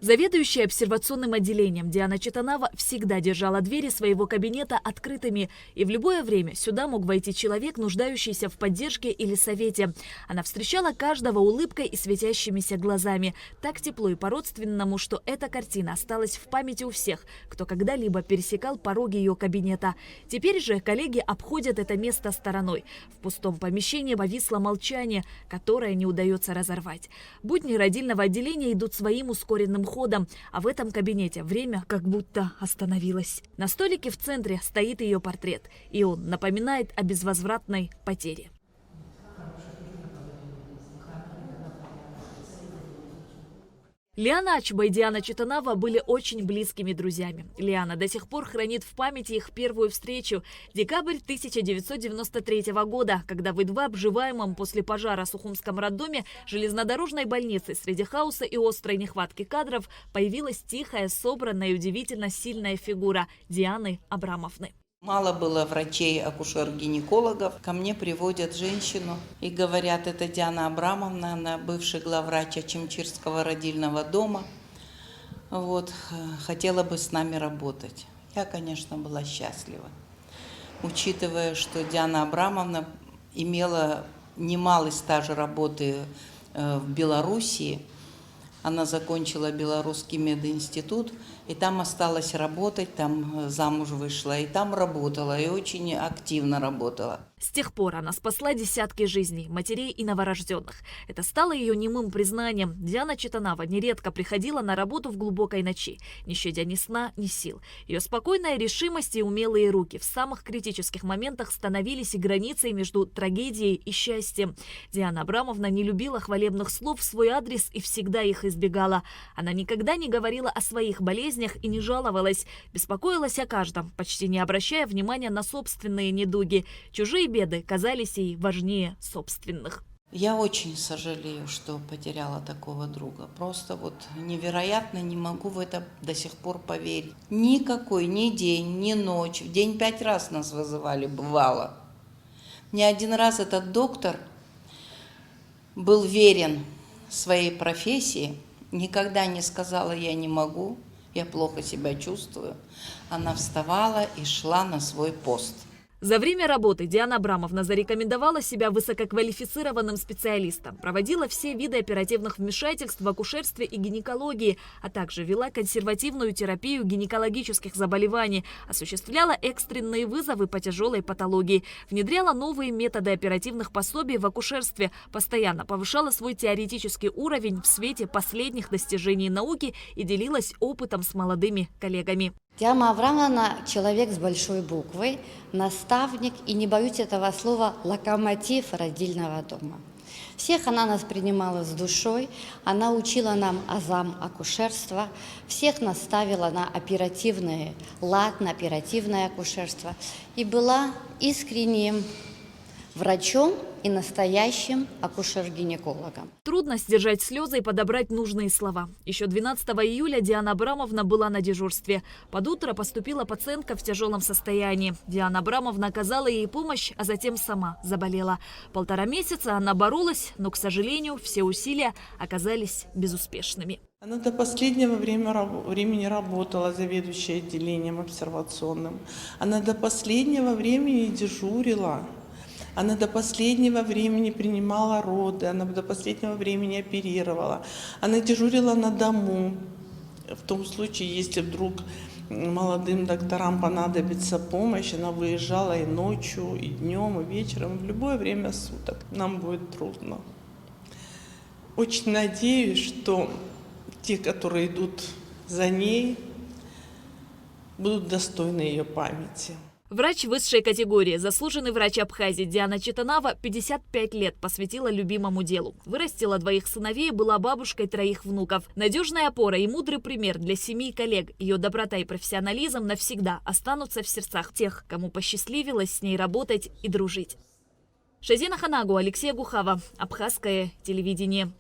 Заведующая обсервационным отделением Диана Читанава всегда держала двери своего кабинета открытыми, и в любое время сюда мог войти человек, нуждающийся в поддержке или совете. Она встречала каждого улыбкой и светящимися глазами, так тепло и по-родственному, что эта картина осталась в памяти у всех, кто когда-либо пересекал пороги ее кабинета. Теперь же коллеги обходят это место стороной. В пустом помещении повисло молчание, которое не удается разорвать. Будни родильного отделения идут своим ускоренным ходом, а в этом кабинете время как будто остановилось. На столике в центре стоит ее портрет, и он напоминает о безвозвратной потере. Лиана Ачба и Диана Читанава были очень близкими друзьями. Лиана до сих пор хранит в памяти их первую встречу. Декабрь 1993 года, когда в едва обживаемом после пожара Сухумском роддоме железнодорожной больницы среди хаоса и острой нехватки кадров появилась тихая, собранная и удивительно сильная фигура Дианы Абрамовны. Мало было врачей, акушер-гинекологов. Ко мне приводят женщину и говорят, это Диана Абрамовна, она бывший главврач Ачимчирского родильного дома. Вот, хотела бы с нами работать. Я, конечно, была счастлива, учитывая, что Диана Абрамовна имела немалый стаж работы в Белоруссии. Она закончила Белорусский мединститут, и там осталась работать, там замуж вышла, и там работала, и очень активно работала. С тех пор она спасла десятки жизней, матерей и новорожденных. Это стало ее немым признанием. Диана Читанава нередко приходила на работу в глубокой ночи, не щадя ни сна, ни сил. Ее спокойная решимость и умелые руки в самых критических моментах становились и границей между трагедией и счастьем. Диана Абрамовна не любила хвалебных слов в свой адрес и всегда их избегала. Она никогда не говорила о своих болезнях и не жаловалась, беспокоилась о каждом, почти не обращая внимания на собственные недуги. Чужие беды казались ей важнее собственных. Я очень сожалею, что потеряла такого друга. Просто вот невероятно, не могу в это до сих пор поверить. Никакой, ни день, ни ночь. В день 5 раз нас вызывали, бывало. Ни один раз этот доктор был верен своей профессии. Никогда не сказала «я не могу», «я плохо себя чувствую». Она вставала и шла на свой пост. За время работы Диана Абрамовна зарекомендовала себя высококвалифицированным специалистом, проводила все виды оперативных вмешательств в акушерстве и гинекологии, а также вела консервативную терапию гинекологических заболеваний, осуществляла экстренные вызовы по тяжелой патологии, внедряла новые методы оперативных пособий в акушерстве, постоянно повышала свой теоретический уровень в свете последних достижений науки и делилась опытом с молодыми коллегами. Диана Абрамовна – человек с большой буквы, наставник и, не боюсь этого слова, локомотив родильного дома. Всех она нас принимала с душой, она учила нам азам акушерства, всех наставила на оперативный лад, на оперативное акушерство и была искренним врачом и настоящим акушер-гинекологом. Трудно сдержать слезы и подобрать нужные слова. Еще 12 июля Диана Абрамовна была на дежурстве. Под утро поступила пациентка в тяжелом состоянии. Диана Абрамовна оказала ей помощь, а затем сама заболела. 1,5 месяца она боролась, но, к сожалению, все усилия оказались безуспешными. Она до последнего времени работала заведующей отделением обсервационным. Она до последнего времени дежурила. Она до последнего времени принимала роды, она до последнего времени оперировала. Она дежурила на дому. В том случае, если вдруг молодым докторам понадобится помощь, она выезжала и ночью, и днем, и вечером, в любое время суток. Нам будет трудно. Очень надеюсь, что те, которые идут за ней, будут достойны ее памяти. Врач высшей категории, заслуженный врач Абхазии Диана Читанава 55 лет посвятила любимому делу. Вырастила 2 сыновей, была бабушкой 3 внуков. Надежная опора и мудрый пример для семьи и коллег. Ее доброта и профессионализм навсегда останутся в сердцах тех, кому посчастливилось с ней работать и дружить. Шазина Ханагу, Алексей Гухава, Абхазское телевидение.